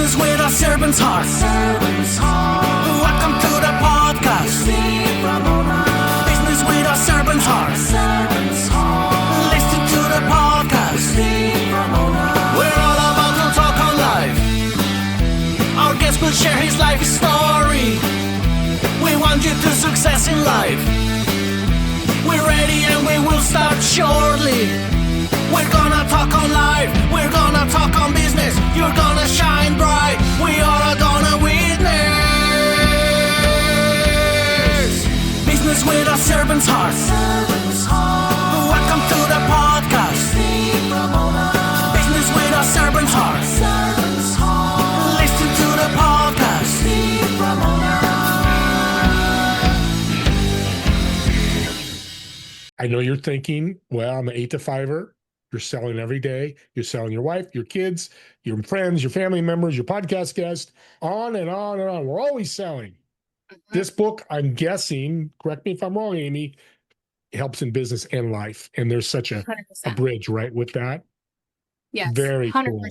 Business with a servant's heart. Welcome to the podcast. Business with a servant's heart. Listen to the podcast. We're all about to talk on life. Our guest will share his life story. We want you to success in life. We're ready and we will start shortly. We're gonna talk on life. We're gonna talk on business. You're gonna shine bright. We are gonna witness. Business with a servant's heart. Welcome to the podcast. Business with a servant's heart. Listen to the podcast. I know you're thinking, well, I'm an 8 to 5er. You're selling every day. You're selling your wife, your kids, your friends, your family members, your podcast guests, on and on and on. We're always selling. This book, I'm guessing, correct me if I'm wrong, Amy, helps in business and life. And there's such a bridge, right, with that? Yes. Very 100%. cool.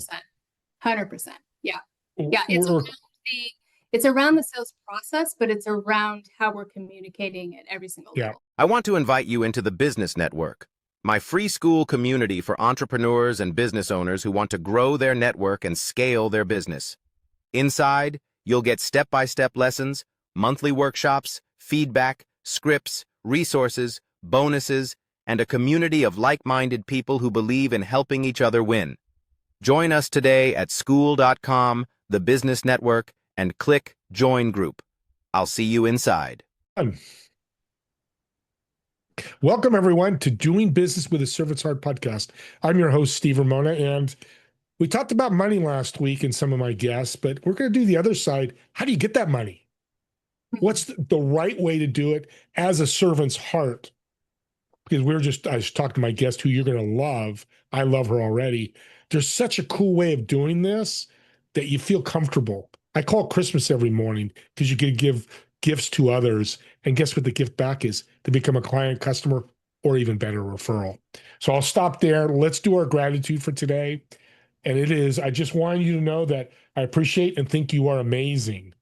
100%. Yeah. Yeah. It's around the sales process, but it's around how we're communicating at every single level. I want to invite you into the Business Network, my free school community for entrepreneurs and business owners who want to grow their network and scale their business. Inside, you'll get step-by-step lessons, monthly workshops, feedback, scripts, resources, bonuses, and a community of like-minded people who believe in helping each other win. Join us today at school.com, the Business Network, and click Join Group. I'll see you inside. Welcome, everyone, to Doing Business with a Servant's Heart podcast. I'm your host, Steve Ramona, and we talked about money last week in some of my guests, but we're going to do the other side. How do you get that money? What's the right way to do it as a servant's heart? Because I was talking to my guest who you're going to love. I love her already. There's such a cool way of doing this that you feel comfortable. I call Christmas every morning because you can give gifts to others. And guess what the gift back is? To become a client, customer, or even better, referral. So I'll stop there. Let's do our gratitude for today. And it is, I just want you to know that I appreciate and think you are amazing.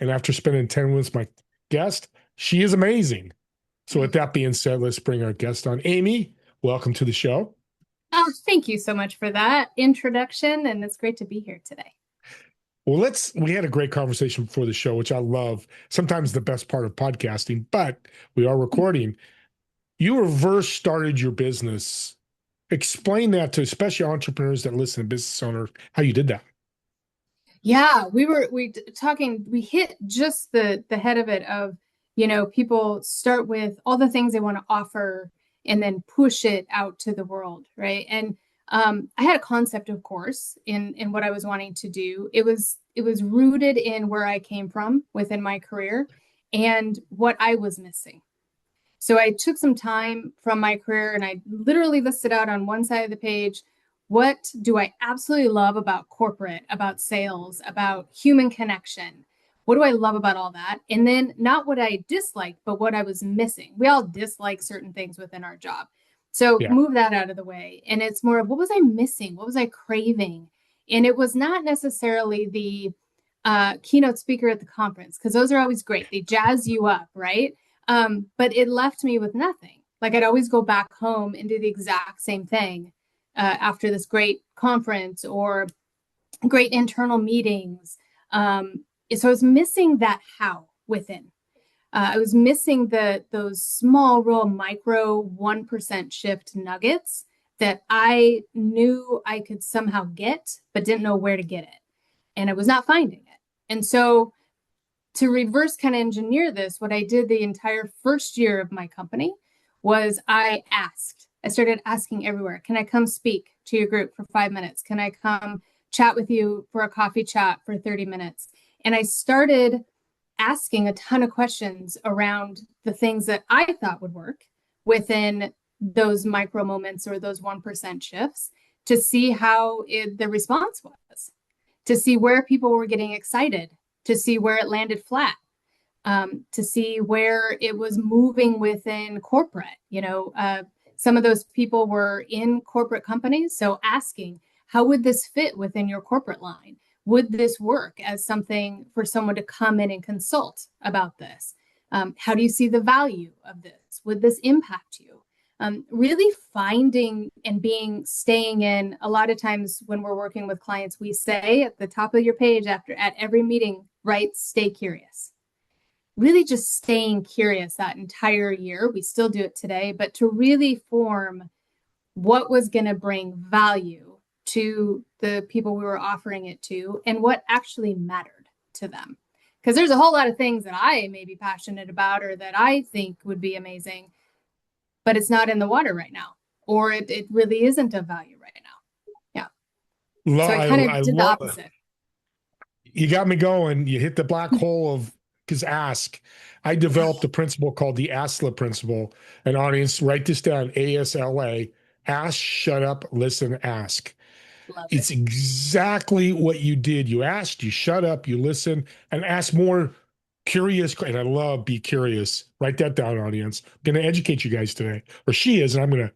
And after spending 10 minutes with my guest, she is amazing. So with that being said, let's bring our guest on. Amy, welcome to the show. Oh, thank you so much for that introduction. And it's great to be here today. Well, we had a great conversation before the show, which I love. Sometimes the best part of podcasting, but we are recording. You reverse started your business. Explain that to especially entrepreneurs that listen to business owners, how you did that. Yeah, we hit just the head of it of, people start with all the things they want to offer and then push it out to the world, right? And I had a concept, of course, in what I was wanting to do. It was rooted in where I came from within my career and what I was missing. So I took some time from my career and I literally listed out on one side of the page, what do I absolutely love about corporate, about sales, about human connection? What do I love about all that? And then not what I disliked, but what I was missing. We all dislike certain things within our job. So move that out of the way. And it's more of what was I missing? What was I craving? And it was not necessarily the keynote speaker at the conference, because those are always great. They jazz you up, right? But it left me with nothing. Like I'd always go back home and do the exact same thing after this great conference or great internal meetings. So I was missing that how within. I was missing those small, real micro 1% shift nuggets that I knew I could somehow get, but didn't know where to get it. And I was not finding it. And so to reverse kind of engineer this, what I did the entire first year of my company was I started asking everywhere, can I come speak to your group for 5 minutes? Can I come chat with you for a coffee chat for 30 minutes? And I started asking a ton of questions around the things that I thought would work within those micro moments or those 1% shifts to see how the response was, to see where people were getting excited, to see where it landed flat, to see where it was moving within corporate. Some of those people were in corporate companies. So asking, how would this fit within your corporate line? would this work as something for someone to come in and consult about this? How do you see the value of this? Would this impact you? Really finding and staying in. A lot of times when we're working with clients, we say at the top of your page at every meeting, write, stay curious. Really just staying curious that entire year. We still do it today, but to really form what was going to bring value to the people we were offering it to and what actually mattered to them. Because there's a whole lot of things that I may be passionate about or that I think would be amazing, but it's not in the water right now, or it really isn't of value right now. Yeah. So I kind of did the opposite. You got me going. You hit the black hole of, because ask. I developed a principle called the ASLA Principle. An audience, write this down, ASLA, ask, shut up, listen, ask. It's exactly what you did. You asked, you shut up, you listen, and ask more curious. And I love be curious. Write that down, audience. I'm going to educate you guys today, or she is, and I'm going to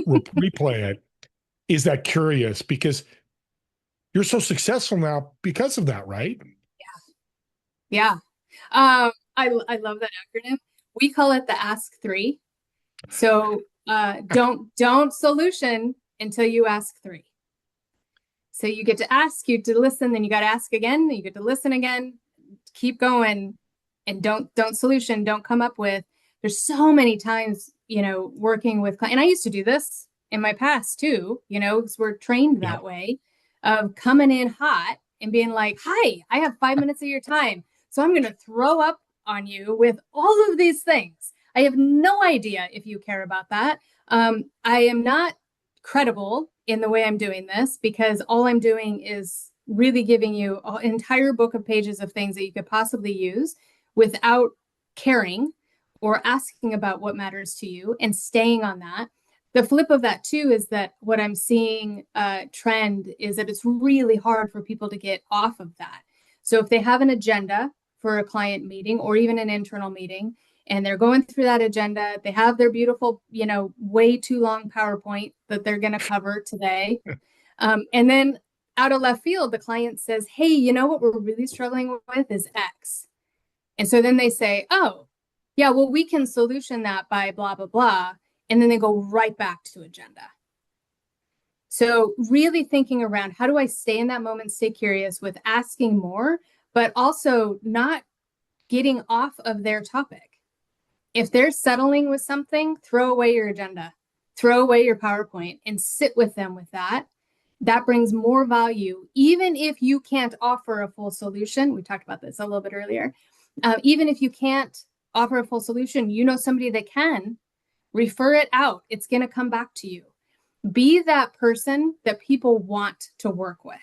replay it. Is that curious? Because you're so successful now because of that, right? Yeah. I love that acronym. We call it the Ask 3. So don't solution until you ask 3. So you get to ask, you get to listen, then you got to ask again, then you get to listen again, keep going, and don't solution, don't come up with. There's so many times, working with clients, and I used to do this in my past too, because we're trained that way, of coming in hot and being like, hi, I have 5 minutes of your time. So I'm going to throw up on you with all of these things. I have no idea if you care about that. I am not credible in the way I'm doing this, because all I'm doing is really giving you an entire book of pages of things that you could possibly use without caring or asking about what matters to you and staying on that. The flip of that too is that what I'm seeing trend is that it's really hard for people to get off of that. So if they have an agenda for a client meeting or even an internal meeting, and they're going through that agenda, they have their beautiful, way too long PowerPoint that they're going to cover today. And then out of left field, the client says, hey, what we're really struggling with is X. And so then they say, oh, yeah, well, we can solution that by blah, blah, blah. And then they go right back to agenda. So really thinking around, how do I stay in that moment, stay curious with asking more, but also not getting off of their topic. If they're settling with something, throw away your agenda, throw away your PowerPoint and sit with them with that. That brings more value, even if you can't offer a full solution. We talked about this a little bit earlier. Even if you can't offer a full solution, somebody that can, refer it out. It's going to come back to you. Be that person that people want to work with.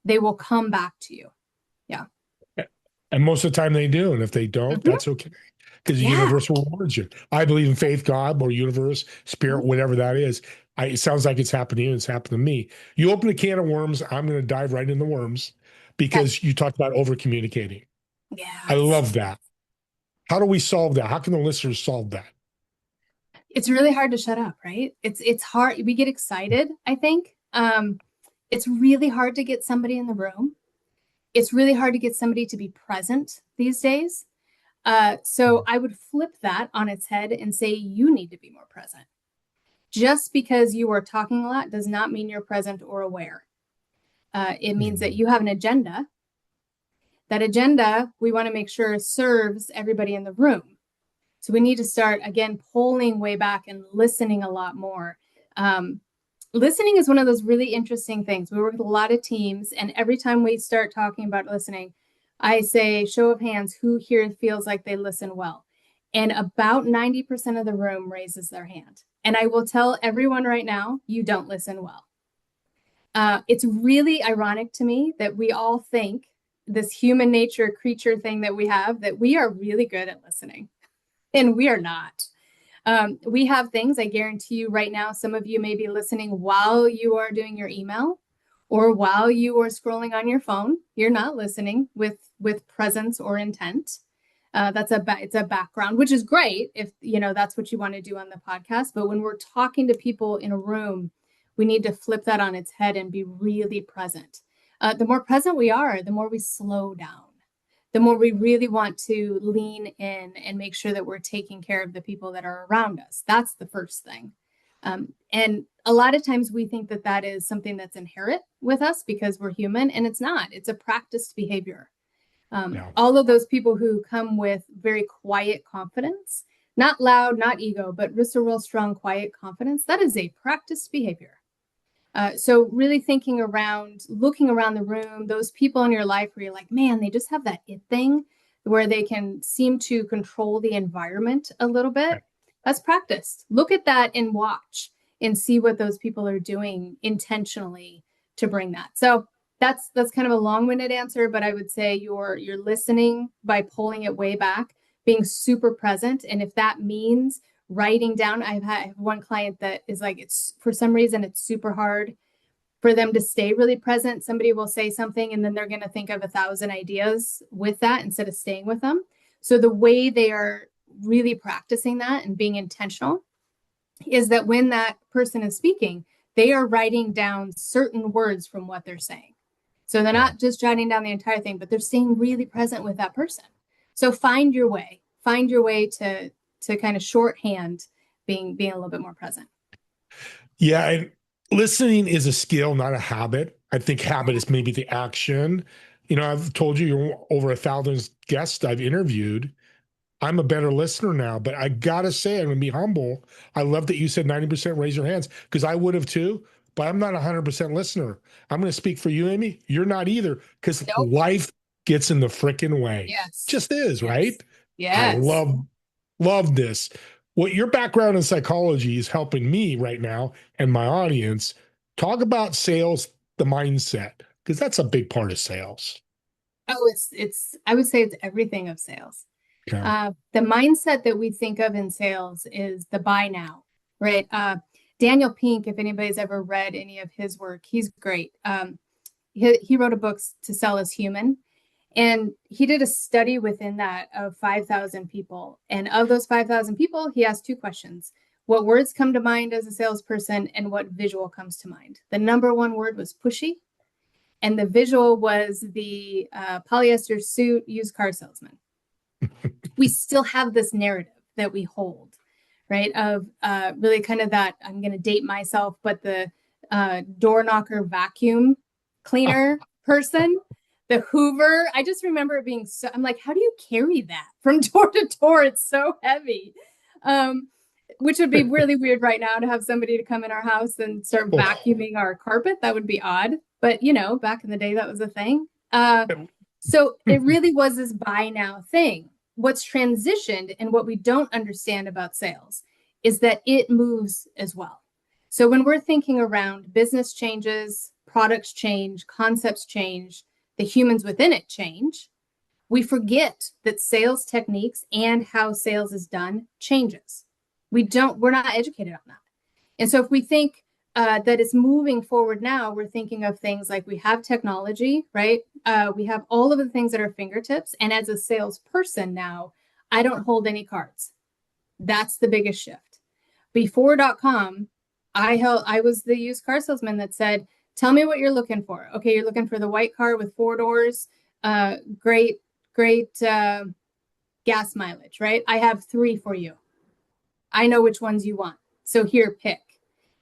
They will come back to you. Yeah. And most of the time they do. And if they don't, that's okay. Because the universe will reward you. I believe in faith, God, or universe, spirit, whatever that is. It sounds like it's happened to you. It's happened to me. You open a can of worms, I'm going to dive right in the worms because you talked about over communicating. Yeah. I love that. How do we solve that? How can the listeners solve that? It's really hard to shut up, right? It's hard. We get excited, I think. It's really hard to get somebody in the room. It's really hard to get somebody to be present these days. So I would flip that on its head and say, you need to be more present. Just because you are talking a lot does not mean you're present or aware. It means that you have an agenda. That agenda, we want to make sure serves everybody in the room. So we need to start, again, pulling way back and listening a lot more. Listening is one of those really interesting things. We work with a lot of teams, and every time we start talking about listening, I say, show of hands, who here feels like they listen well? And about 90% of the room raises their hand. And I will tell everyone right now, you don't listen well. It's really ironic to me that we all think this human nature creature thing that we have, that we are really good at listening, and we are not. We have things, I guarantee you right now, some of you may be listening while you are doing your email or while you are scrolling on your phone. You're not listening with presence or intent. It's a background, which is great if that's what you want to do on the podcast. But when we're talking to people in a room, we need to flip that on its head and be really present. the more present we are, the more we slow down, the more we really want to lean in and make sure that we're taking care of the people that are around us. That's the first thing. And a lot of times we think that that is something that's inherent with us because we're human, and it's not. It's a practiced behavior. All of those people who come with very quiet confidence, not loud, not ego, but just a real strong, quiet confidence, that is a practiced behavior. So really thinking around, looking around the room, those people in your life where you're like, man, they just have that it thing where they can seem to control the environment a little bit. That's practiced. Look at that and watch and see what those people are doing intentionally to bring that. So that's kind of a long-winded answer, but I would say you're listening by pulling it way back, being super present. And if that means writing down, I have one client that is like, it's for some reason, it's super hard for them to stay really present. Somebody will say something and then they're going to think of 1,000 ideas with that instead of staying with them. So the way they are really practicing that and being intentional is that when that person is speaking, they are writing down certain words from what they're saying. So they're not just jotting down the entire thing, but they're staying really present with that person. So find your way to kind of shorthand being a little bit more present. Yeah. And listening is a skill, not a habit. I think habit is maybe the action. You know, I've told you, you're over 1,000 guests I've interviewed. I'm a better listener now, but I gotta say, I'm gonna be humble. I love that you said 90% raise your hands, because I would have too, but I'm not 100% listener. I'm gonna speak for you, Amy. You're not either, because life gets in the freaking way. Yes. Just is, right? Yes. I love this. What your background in psychology is helping me right now and my audience talk about sales, the mindset, because that's a big part of sales. Oh, it's I would say it's everything of sales. Okay. The mindset that we think of in sales is the buy now, right? Daniel Pink, if anybody's ever read any of his work, he's great. He wrote a book, To Sell is Human, and he did a study within that of 5,000 people. And of those 5,000 people, he asked 2 questions. What words come to mind as a salesperson and what visual comes to mind? The number 1 word was pushy, and the visual was the polyester suit used car salesman. We still have this narrative that we hold, right? Of really kind of that, I'm going to date myself, but the door knocker vacuum cleaner person, the Hoover. I just remember it being so, I'm like, how do you carry that from door to door? It's so heavy. Which would be really weird right now to have somebody to come in our house and start vacuuming our carpet. That would be odd. But, you know, back in the day, that was a thing. So it really was this buy now thing. What's transitioned and what we don't understand about sales is that it moves as well. So when we're thinking around business changes, products change, concepts change, the humans within it change, we forget that sales techniques and how sales is done changes. We're not educated on that. And so if we think that it's moving forward now, we're thinking of things like we have technology, right? We have all of the things at our fingertips. And as a salesperson now, I don't hold any cards. That's the biggest shift. Before.com, I was the used car salesman that said, tell me what you're looking for. Okay, you're looking for the white car with 4 doors, great gas mileage, right? I have 3 for you. I know which ones you want. So here, pick.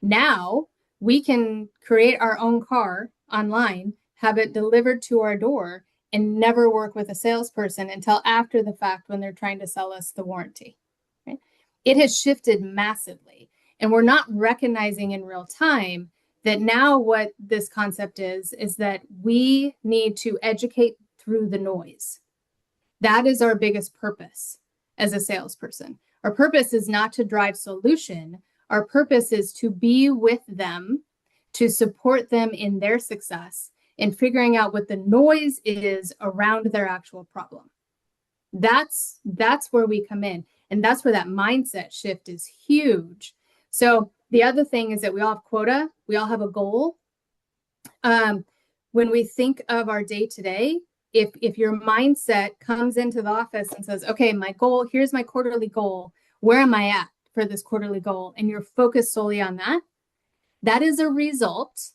Now we can create our own car online, have it delivered to our door, and never work with a salesperson until after the fact when they're trying to sell us the warranty. Right? It has shifted massively. And we're not recognizing in real time that now what this concept is that we need to educate through the noise. That is our biggest purpose as a salesperson. Our purpose is not to drive solution. Our purpose is to be with them, to support them in their success, and figuring out what the noise is around their actual problem. That's where we come in. And that's where that mindset shift is huge. So the other thing is that we all have quota. We all have a goal. When we think of our day to day, if your mindset comes into the office and says, okay, my goal, here's my quarterly goal. Where am I at for this quarterly goal? And you're focused solely on that. That is a result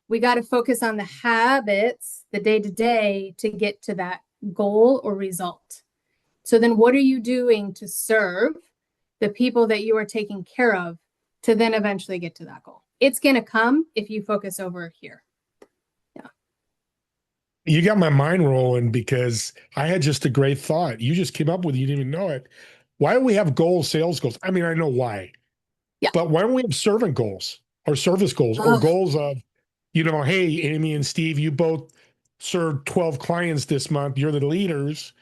we got to focus on the habits, the day-to-day, to get to that goal or result. So then what are you doing to serve the people that you are taking care of to then eventually get to that goal? It's going to come if you focus over here. Yeah. You got my mind rolling because I had just a great thought. You just came up with it, you didn't even know it. Why do we have goals, sales goals? I mean, I know why. Yeah. But why don't we have servant goals or service goals or goals of, hey, Amy and Steve, you both served 12 clients this month. You're the leaders.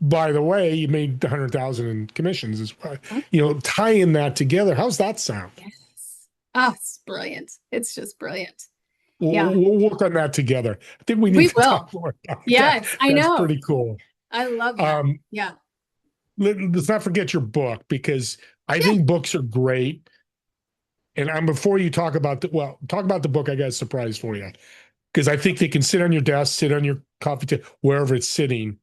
By the way, you made 100,000 in commissions as well. Tying that together. How's that sound? Yes. Oh, it's brilliant. It's just brilliant. We'll work on that together. I think we need to talk more about yes, that. I know. That's pretty cool. I love that. Yeah. Let's not forget your book, because I think books are great. And before you talk about the book, I got a surprise for you. Because I think they can sit on your desk, sit on your coffee table, wherever it's sitting,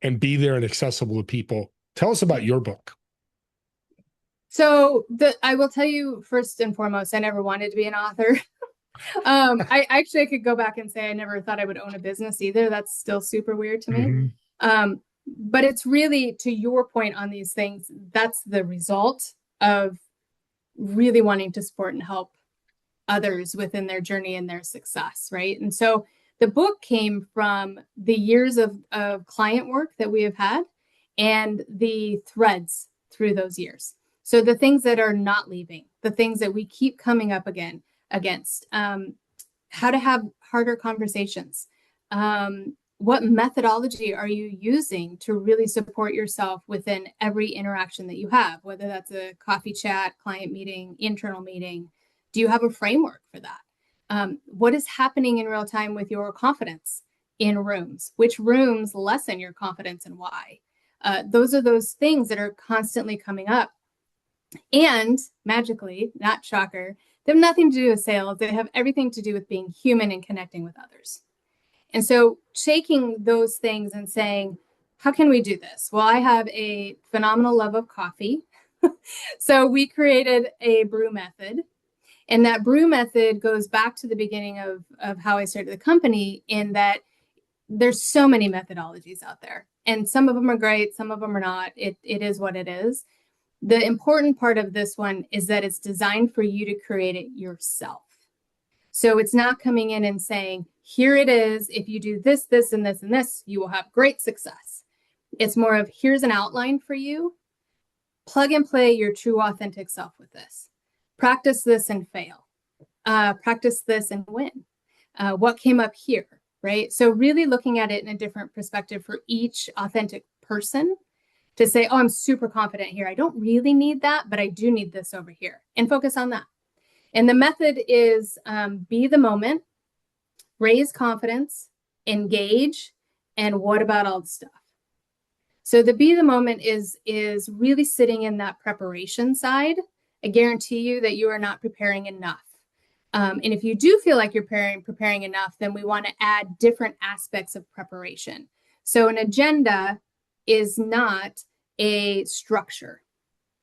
and be there and accessible to people. Tell us about your book. So I will tell you first and foremost, I never wanted to be an author. I could go back and say I never thought I would own a business either. That's still super weird to me. But it's really, to your point on these things, that's the result of really wanting to support and help others within their journey and their success, right? And so the book came from the years of client work that we have had and the threads through those years. So the things that are not leaving, the things that we keep coming up against, how to have harder conversations. What methodology are you using to really support yourself within every interaction that you have, whether that's a coffee chat, client meeting, internal meeting? Do you have a framework for that? What is happening in real time with your confidence in rooms? Which rooms lessen your confidence and why? Those are those things that are constantly coming up. And magically, not shocker, they have nothing to do with sales. They have everything to do with being human and connecting with others. And so taking those things and saying, how can we do this? Well, I have a phenomenal love of coffee. So we created a BREW Method. And that BREW Method goes back to the beginning of how I started the company, in that there's so many methodologies out there. And some of them are great, some of them are not. It is what it is. The important part of this one is that it's designed for you to create it yourself. So it's not coming in and saying, here it is. If you do this, this, and this, and this, you will have great success. It's more of, here's an outline for you. Plug and play your true, authentic self with this. Practice this and fail. Practice this and win. What came up here, right? So really looking at it in a different perspective for each authentic person, to say, oh, I'm super confident here. I don't really need that, but I do need this over here, and focus on that. And the method is be the moment, raise confidence, engage, and what about all the stuff? So the be the moment is really sitting in that preparation side. I guarantee you that you are not preparing enough. And if you do feel like you're preparing enough, then we want to add different aspects of preparation. So an agenda is not a structure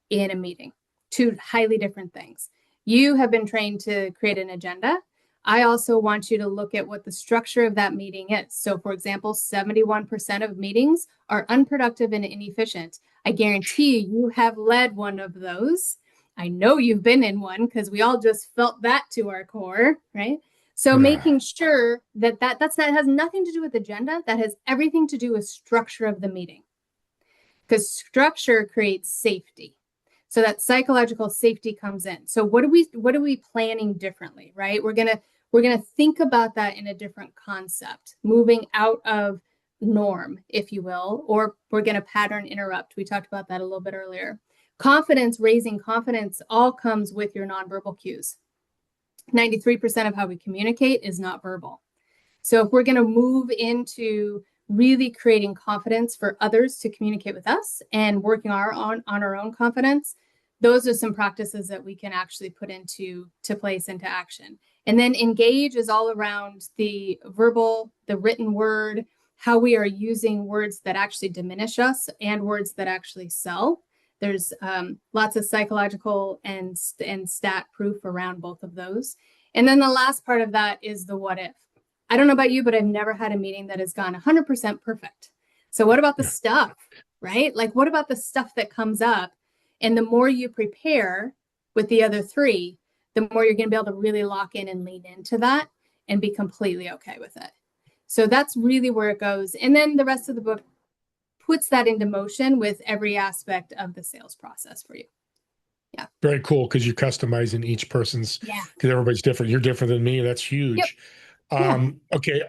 in a meeting. Two highly different things. You have been trained to create an agenda. I also want you to look at what the structure of that meeting is. So for example, 71% of meetings are unproductive and inefficient. I guarantee you have led one of those. I know you've been in one, because we all just felt that to our core, right? So making sure that has nothing to do with agenda. That has everything to do with structure of the meeting, because structure creates safety. So that psychological safety comes in. So what are we planning differently, right? We're gonna think about that in a different concept, moving out of norm, if you will, or we're gonna pattern interrupt. We talked about that a little bit earlier. Confidence, raising confidence, all comes with your nonverbal cues. 93% of how we communicate is not verbal. So if we're going to move into really creating confidence for others to communicate with us and working on our own confidence, those are some practices that we can actually put into place, into action. And then engage is all around the verbal, the written word, how we are using words that actually diminish us and words that actually sell. There's lots of psychological and stat proof around both of those. And then the last part of that is the what if. I don't know about you, but I've never had a meeting that has gone 100% perfect. So what about the stuff, right? Like, what about the stuff that comes up? And the more you prepare with the other three, the more you're going to be able to really lock in and lean into that and be completely okay with it. So that's really where it goes. And then the rest of the book puts that into motion with every aspect of the sales process for you. Yeah. Very cool, because you're customizing each person's, Yeah. because everybody's different. You're different than me. That's huge. Yep. Okay.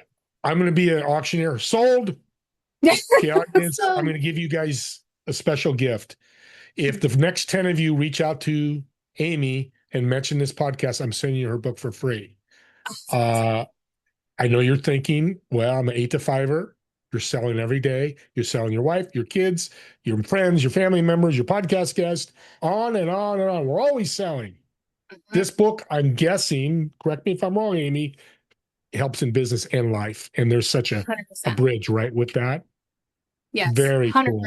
I'm going to be an auctioneer. Sold. Yeah. Okay, audience, So- I'm going to give you guys a special gift. If the next 10 of you reach out to Amy and mention this podcast, I'm sending you her book for free. I know you're thinking, well, I'm an 8 to 5er. You're selling every day. You're selling your wife, your kids, your friends, your family members, your podcast guests, on and on and on. We're always selling. This book, I'm guessing, correct me if I'm wrong, Amy, helps in business and life. And there's such a 100%. bridge, right, with that. Yes. Very 100%. cool.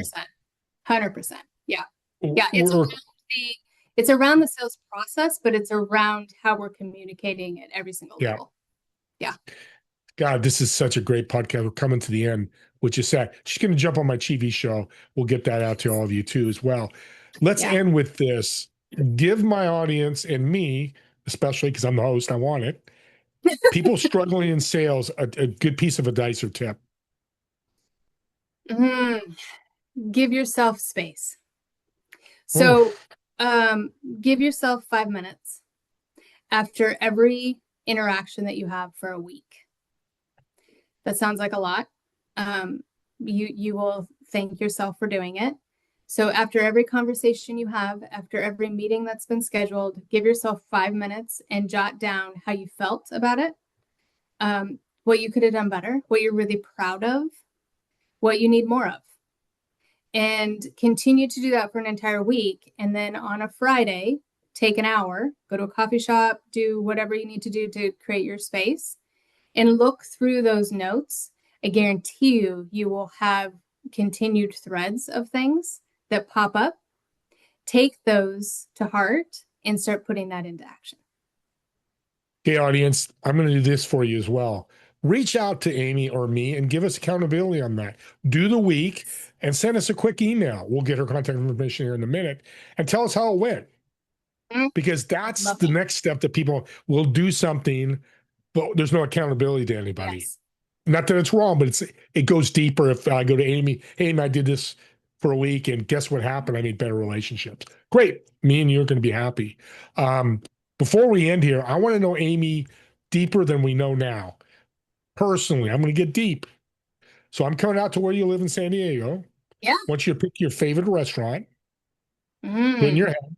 100%. Yeah. Yeah. We're- It's around the sales process, but it's around how we're communicating at every single level. God, this is such a great podcast. We're coming to the end, which is sad. She's going to jump on my TV show. We'll get that out to all of you too as well. Let's end with this. Give my audience and me, especially because I'm the host, I want it, people struggling in sales, a good piece of advice or tip. Give yourself space. So give yourself 5 minutes after every interaction that you have for a week. That sounds like a lot. You will thank yourself for doing it. So after every conversation you have, after every meeting that's been scheduled, give yourself 5 minutes and jot down how you felt about it, what you could have done better, what you're really proud of, what you need more of. And continue to do that for an entire week. And then on a Friday, take an hour, go to a coffee shop, do whatever you need to do to create your space, and look through those notes. I guarantee you will have continued threads of things that pop up. Take those to heart and start putting that into action. Okay, audience, I'm going to do this for you as well. Reach out to Amy or me and give us accountability on that. Do the week and send us a quick email. We'll get her contact information here in a minute and tell us how it went. Because that's the next step, that people will do something, but there's no accountability to anybody. Yes. Not that it's wrong, but it goes deeper. If I go to Amy, I did this for a week and guess what happened? I made better relationships. Great. Me and you are going to be happy. Before we end here, I want to know Amy deeper than we know now. Personally, I'm going to get deep. So I'm coming out to where you live in San Diego. Yeah. I want you to pick your favorite restaurant. Put in your head.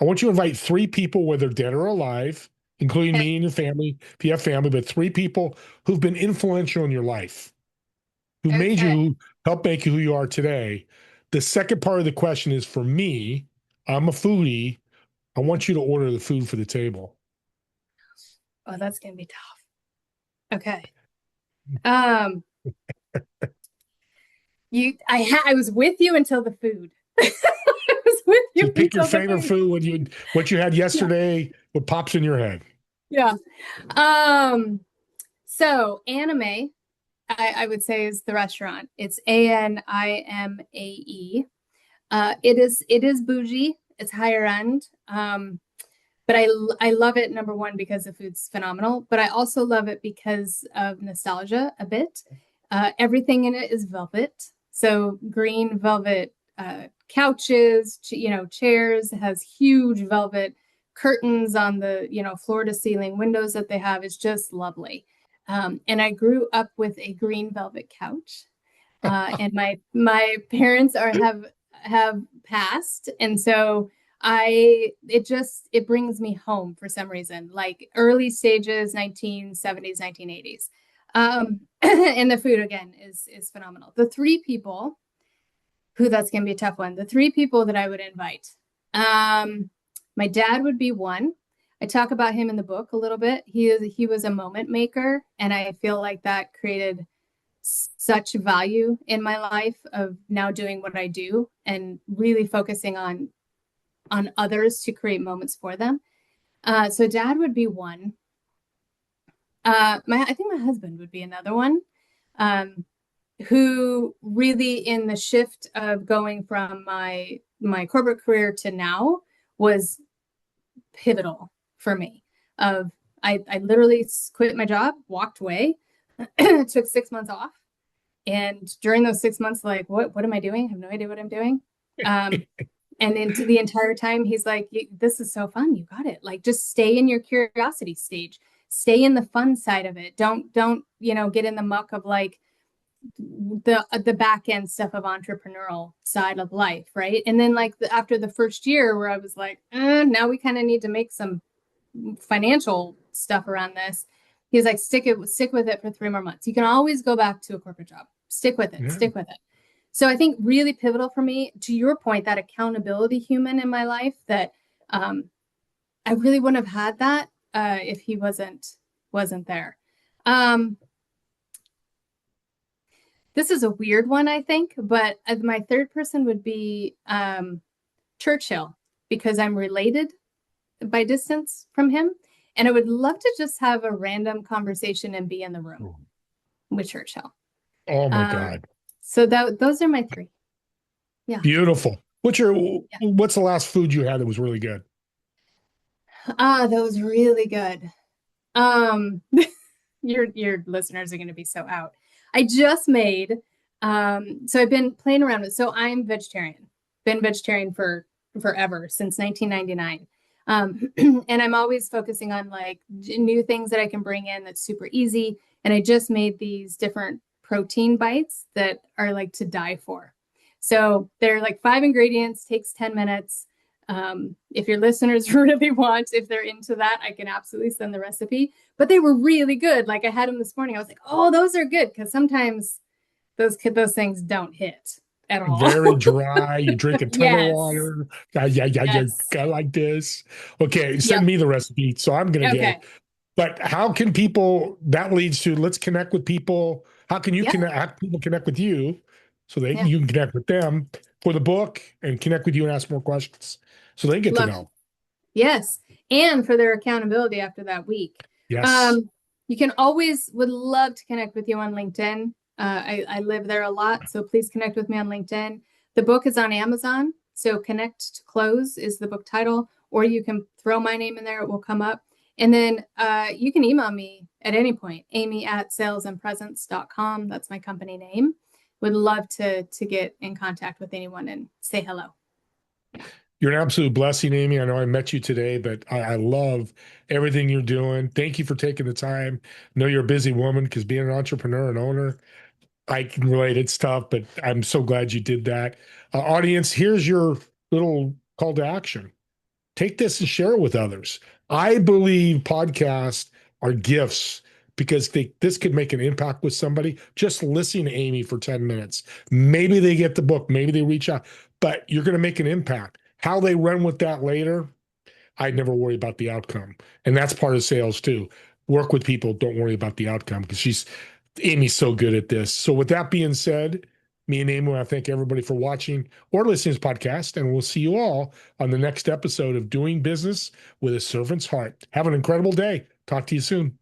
I want you to invite 3 people, whether dead or alive, including me and your family, if you have family, but 3 people who've been influential in your life, who made you, help make you who you are today. The second part of the question is for me. I'm a foodie. I want you to order the food for the table. Oh, that's going to be tough. Okay. I was with you until the food. I was with you. So pick your until the favorite food, what you had yesterday, what pops in your head. Yeah. So anime, I would say, is the restaurant. It's ANIMAE. It is bougie. It's higher end. But I love it, number one, because the food's phenomenal, but I also love it because of nostalgia a bit. Everything in it is velvet. So green velvet couches, chairs, has huge velvet curtains on the, floor to ceiling windows that they have. It's just lovely. And I grew up with a green velvet couch. And my parents have passed. And so it brings me home for some reason, like early stages, 1970s, 1980s. And the food, again, is phenomenal. The 3 people that's going to be a tough one. The 3 people that I would invite. My dad would be one. I talk about him in the book a little bit. He was a moment maker, and I feel like that created such value in my life of now doing what I do and really focusing on others to create moments for them. So dad would be one. I think my husband would be another one. Who really in the shift of going from my corporate career to now was pivotal for me. I literally quit my job, walked away, took 6 months off. And during those 6 months, like, what am I doing? I have no idea what I'm doing. And into the entire time, he's like, this is so fun. You got it. Like, just stay in your curiosity stage, stay in the fun side of it. Don't, get in the muck of like the back end stuff of entrepreneurial side of life. Right. And then like after the first year where I was like, now we kind of need to make some financial stuff around this. He's like, stick with it for 3 more months. You can always go back to a corporate job. Stick with it. Stick with it. So I think really pivotal for me, to your point, that accountability human in my life that I really wouldn't have had that if he wasn't there. This is a weird one, I think, but my third person would be Churchill, because I'm related by distance from him. And I would love to just have a random conversation and be in the room with Churchill. Oh my God. So those are my three. Yeah. Beautiful. What's the last food you had that was really good? That was really good. Your listeners are going to be so out. I just made, so I've been playing around with, so I'm vegetarian, been vegetarian for forever, since 1999. And I'm always focusing on like new things that I can bring in that's super easy. And I just made these different protein bites that are like to die for. So they're like 5 ingredients, takes 10 minutes. If your listeners really want, if they're into that, I can absolutely send the recipe, but they were really good. Like I had them this morning. I was like, oh, those are good. Cause sometimes those things don't hit at all. Very dry. You drink a ton of Yes. water. Yes. I like this. Okay. Send me the recipe. So I'm going to get it. But how can people, that leads to, let's connect with people. How can you connect, how can people connect with you so that you can connect with them for the book and connect with you and ask more questions so they get to know? Yes. And for their accountability after that week. Yes. You can would love to connect with you on LinkedIn. I live there a lot, so please connect with me on LinkedIn. The book is on Amazon. So Connect to Close is the book title, or you can throw my name in there. It will come up. And then you can email me at any point, amy@salesandpresence.com. That's my company name. Would love to get in contact with anyone and say hello. You're an absolute blessing, Amy. I know I met you today, but I love everything you're doing. Thank you for taking the time. I know you're a busy woman, because being an entrepreneur and owner, I can relate. It's tough, but I'm so glad you did that. Audience, here's your little call to action. Take this and share it with others. I believe podcasts are gifts, because this could make an impact with somebody. Just listening to Amy for 10 minutes. Maybe they get the book, maybe they reach out, but you're going to make an impact. How they run with that later, I'd never worry about the outcome. And that's part of sales too. Work with people, don't worry about the outcome, because Amy's so good at this. So with that being said, me and Amy, I thank everybody for watching or listening to this podcast, and we'll see you all on the next episode of Doing Business with a Servant's Heart. Have an incredible day. Talk to you soon.